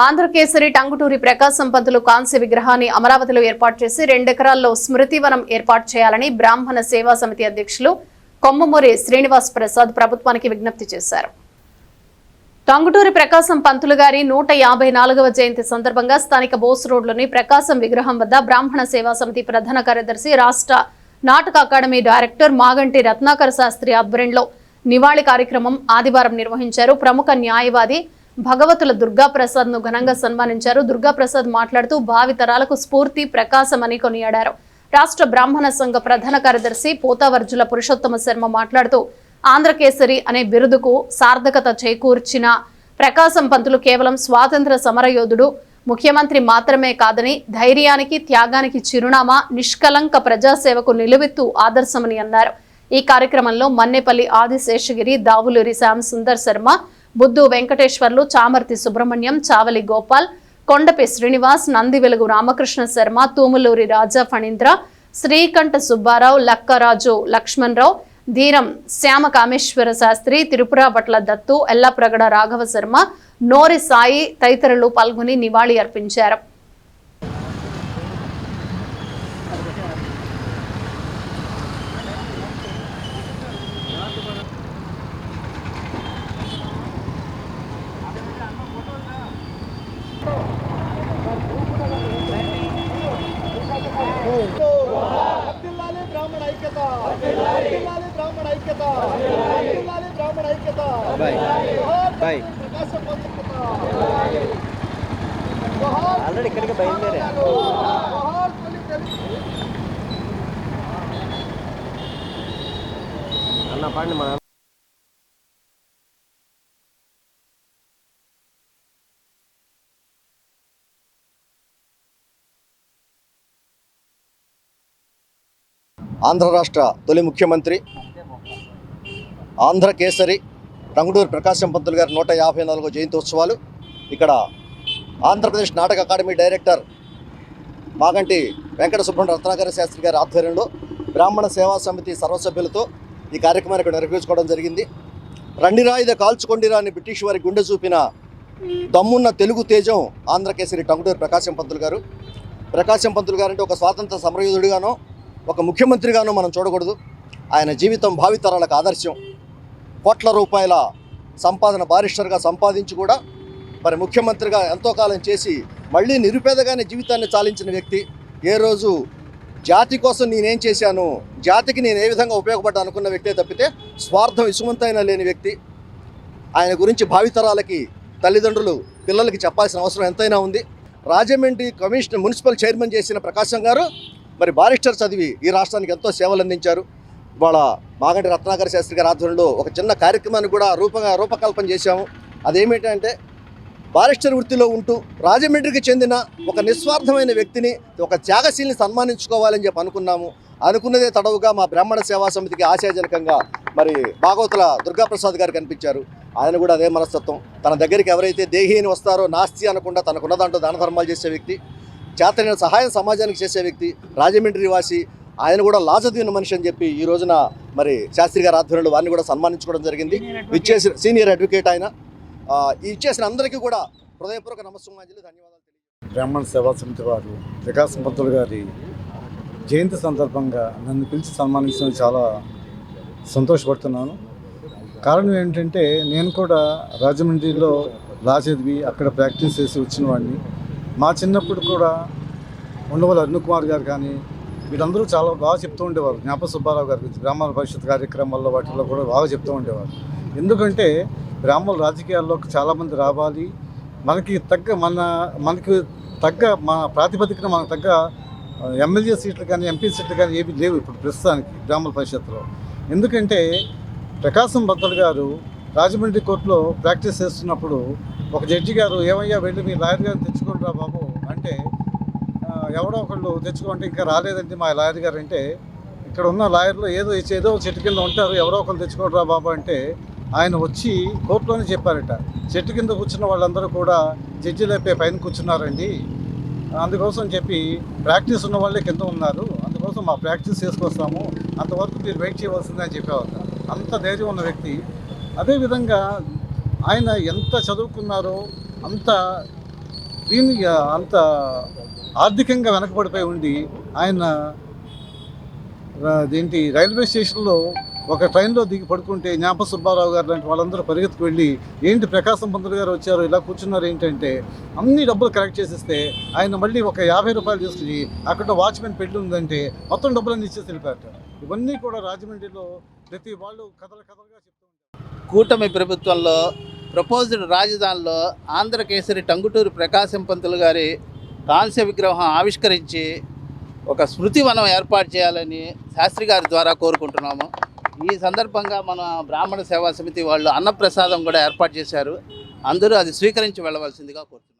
ఆంధ్రకేసరి టంగుటూరి ప్రకాశం పంతులు కాంస్య విగ్రహాన్ని అమరావతిలో ఏర్పాటు చేసి 2 ఎకరాల్లో స్మృతివనం ఏర్పాటు చేయాలని బ్రాహ్మణ సేవా సమితి అధ్యక్షులు కొమ్మమూరి శ్రీనివాస్ ప్రసాద్ ప్రభుత్వానికి విజ్ఞప్తి చేశారు. టంగుటూరి ప్రకాశం పంతులు గారి 154వ జయంతి సందర్భంగా స్థానిక బోస్ రోడ్లోని ప్రకాశం విగ్రహం వద్ద బ్రాహ్మణ సేవా సమితి ప్రధాన కార్యదర్శి, రాష్ట్ర నాటక అకాడమీ డైరెక్టర్ మాగంటి రత్నాకర శాస్త్రి ఆధ్వర్యంలో నివాళి కార్యక్రమం ఆదివారం నిర్వహించారు. ప్రముఖ న్యాయవాది భగవతుల దుర్గాప్రసాద్ ను ఘనంగా సన్మానించారు. దుర్గాప్రసాద్ మాట్లాడుతూ భావితరాలకు స్ఫూర్తి ప్రకాశం అని కొనియాడారు. రాష్ట్ర బ్రాహ్మణ సంఘ ప్రధాన కార్యదర్శి పోతావర్జుల పురుషోత్తమ శర్మ మాట్లాడుతూ ఆంధ్రకేసరి అనే బిరుదుకు సార్థకత చేకూర్చిన ప్రకాశం పంతులు కేవలం స్వాతంత్ర సమరయోధుడు, ముఖ్యమంత్రి మాత్రమే కాదని ధైర్యానికి, త్యాగానికి చిరునామా, నిష్కలంక ప్రజాసేవకు నిలువెత్తు ఆదర్శమని అన్నారు. ఈ కార్యక్రమంలో మన్నేపల్లి ఆదిశేషగిరి, దావులూరి శ్యామ్ సుందర్ శర్మ, బుద్ధు వెంకటేశ్వర్లు, చామర్తి సుబ్రహ్మణ్యం, చావలి గోపాల్, కొండపి శ్రీనివాస్, నంది వెలుగు రామకృష్ణ శర్మ, తూములూరి రాజా ఫణీంద్ర, శ్రీకంఠ సుబ్బారావు, లక్కరాజు లక్ష్మణరావు, ధీరం శ్యామ కామేశ్వర శాస్త్రి, తిరుపురాపట్ల దత్తు, ఎల్లప్రగడ రాఘవ శర్మ, నోరి సాయి తదితరులు పాల్గొని నివాళి అర్పించారు. ఆల్రెడీ ఇక్కడికి బయలుదేరా అన్న పాండి మన ఆంధ్ర రాష్ట్ర తొలి ముఖ్యమంత్రి, ఆంధ్రకేసరి టంగుటూరి ప్రకాశం పంతులు గారి 154వ జయంతోత్సవాలు ఇక్కడ ఆంధ్రప్రదేశ్ నాటక అకాడమీ డైరెక్టర్ మాగంటి వెంకట సుబ్రహ్మణ్య రత్నాకర శాస్త్రి గారి ఆధ్వర్యంలో బ్రాహ్మణ సేవా సమితి సర్వసభ్యులతో ఈ కార్యక్రమాన్ని ఇక్కడ నిర్వహించుకోవడం జరిగింది. రండిరాయిద కాల్చుకొండిరా అని బ్రిటిష్ వారి గుండె చూపిన దమ్మున్న తెలుగు తేజం ఆంధ్రకేసరి టంగుటూరి ప్రకాశం పంతులు గారు. ప్రకాశం పంతులు గారు అంటే ఒక స్వాతంత్ర సమరయోధుడిగానో, ఒక ముఖ్యమంత్రిగానో మనం చూడకూడదు. ఆయన జీవితం భావితరాలకు ఆదర్శం. కోట్ల రూపాయల సంపాదన బారిస్టర్గా సంపాదించి కూడా మరి ముఖ్యమంత్రిగా ఎంతో కాలం చేసి మళ్ళీ నిరుపేదగానే జీవితాన్ని చాలించిన వ్యక్తి. ఏ రోజు జాతి కోసం నేనేం చేశాను, జాతికి నేను ఏ విధంగా ఉపయోగపడ్డా అనుకున్న వ్యక్తే తప్పితే స్వార్థం ఇసుమంతైనా లేని వ్యక్తి. ఆయన గురించి భావితరాలకి తల్లిదండ్రులు పిల్లలకి చెప్పాల్సిన అవసరం ఎంతైనా ఉంది. రాజమండ్రి కమిషనర్ మున్సిపల్ చైర్మన్ చేసిన ప్రకాశం గారు మరి బారిస్టర్ చదివి ఈ రాష్ట్రానికి ఎంతో సేవలు అందించారు. ఇవాళ మాగంటి రత్నాకర శాస్త్రి గారి ఆధ్వర్యంలో ఒక చిన్న కార్యక్రమాన్ని కూడా రూపకల్పన చేశాము. అదేమిటంటే బారిస్టర్ వృత్తిలో ఉంటూ రాజమండ్రికి చెందిన ఒక నిస్వార్థమైన వ్యక్తిని, ఒక త్యాగశీలిని సన్మానించుకోవాలని చెప్పి అనుకున్నాము. అనుకున్నదే తడవుగా మా బ్రాహ్మణ సేవా సమితికి ఆశాజనకంగా మరి భాగవతుల దుర్గాప్రసాద్ గారు కనిపించారు. ఆయన కూడా అదే మనస్తత్వం. తన దగ్గరికి ఎవరైతే దేహీని వస్తారో నాస్తి అనకుండా తనకున్న దాంట్లో దాన ధర్మాలు చేసే వ్యక్తి, చేతనైన సహాయం సమాజానికి చేసే వ్యక్తి, రాజమండ్రి వాసి. ఆయన కూడా లాజదీన మనిషి అని చెప్పి ఈ రోజున మరి శాస్త్రి గారి ఆధ్వర్యంలో వారిని కూడా సన్మానించుకోవడం జరిగింది. ఇచ్చేసిన సీనియర్ అడ్వకేట్ ఆయన. ఇచ్చేసిన అందరికీ కూడా హృదయపూర్వక నమస్సుమాంజలి, ధన్యవాదాలు తెలియజేస్తాను. బ్రాహ్మణ సేవా సమితి వారు ప్రకాశం పంతులు గారి జయంతి సందర్భంగా నన్ను పిలిచి సన్మానించడం చాలా సంతోషపడుతున్నాను. కారణం ఏంటంటే నేను కూడా రాజమండ్రిలో లా చదివి అక్కడ ప్రాక్టీస్ చేసి వచ్చిన వాడిని. మా చిన్నప్పుడు కూడా ఉండవల్లి అరుణ్ కుమార్ గారు కానీ వీళ్ళందరూ చాలా బాగా చెప్తూ ఉండేవారు. జ్ఞాప సుబ్బారావు గారి గురించి బ్రాహ్మణ భవిష్యత్ కార్యక్రమాల్లో వాటిల్లో కూడా బాగా చెప్తూ ఉండేవారు. ఎందుకంటే బ్రాహ్మణుల రాజకీయాల్లోకి చాలామంది రావాలి, మనకి తగ్గ మా ప్రాతిపదికన మనకు తగ్గ ఎమ్మెల్యే సీట్లు కానీ ఎంపీ సీట్లు కానీ ఏవి లేవు ఇప్పుడు ప్రస్తుతానికి బ్రాహ్మణ భవిష్యత్తులో. ఎందుకంటే ప్రకాశం పంతులు గారు రాజమండ్రి కోర్టులో ప్రాక్టీస్ చేస్తున్నప్పుడు ఒక జడ్జి గారు, ఏమయ్యా వెళ్ళి మీ లాయర్ గారిని తెచ్చుకోండి రా బాబు అంటే, ఎవడో ఒకళ్ళు తెచ్చుకుంటే ఇంకా రాలేదండి మా లాయర్ గారు అంటే, ఇక్కడ ఉన్న లాయర్లు ఏదో చెట్టు కింద ఉంటారు, ఎవరో ఒకళ్ళు తెచ్చుకోండి రా బాబు అంటే ఆయన వచ్చి కోర్టులోనే చెప్పారట, చెట్టు కింద కూర్చున్న వాళ్ళందరూ కూడా జడ్జి లేపే పైన కూర్చున్నారండి, అందుకోసం చెప్పి ప్రాక్టీస్ ఉన్న వాళ్ళే కింద ఉన్నారు, అందుకోసం మా ప్రాక్టీస్ చేసుకొస్తాము, అంతవరకు మీరు వెయిట్ చేయవలసిందని చెప్పేవారు. అంత ధైర్యం ఉన్న వ్యక్తి. అదేవిధంగా ఆయన ఎంత చదువుకున్నారో అంత దీన్ని అంత ఆర్థికంగా వెనకబడిపోయి ఉండి ఆయన రైల్వే స్టేషన్లో ఒక ట్రైన్లో దిగి పడుకుంటే జ్ఞాప సుబ్బారావు గారు లాంటి వాళ్ళందరూ పరిగెత్తుకు వెళ్ళి ఏంటి ప్రకాశం పంతులు గారు వచ్చారు ఇలా కూర్చున్నారు ఏంటంటే అన్ని డబ్బులు కలెక్ట్ చేసేస్తే ఆయన మళ్ళీ ఒక 50 రూపాయలు తీసుకుని అక్కడ వాచ్మెన్ పెళ్ళి ఉందంటే మొత్తం డబ్బులన్నీ ఇచ్చేసి వెళ్ళిపోయారు. ఇవన్నీ కూడా రాజమండ్రిలో ప్రతి వాళ్ళు కథలుగా చెప్తూ ఉంటారు. కూటమి ప్రభుత్వంలో ప్రపోజ్డ్ రాజధానిలో ఆంధ్రకేసరి టంగుటూరి ప్రకాశం పంతులు గారి కాంస్య విగ్రహం ఆవిష్కరించి ఒక స్మృతివనం ఏర్పాటు చేయాలని శాస్త్రి గారి ద్వారా కోరుకుంటున్నాము. ఈ సందర్భంగా మన బ్రాహ్మణ సేవా సమితి వాళ్ళు అన్నప్రసాదం కూడా ఏర్పాటు చేశారు. అందరూ అది స్వీకరించి వెళ్ళవలసిందిగా కోరుతున్నాం.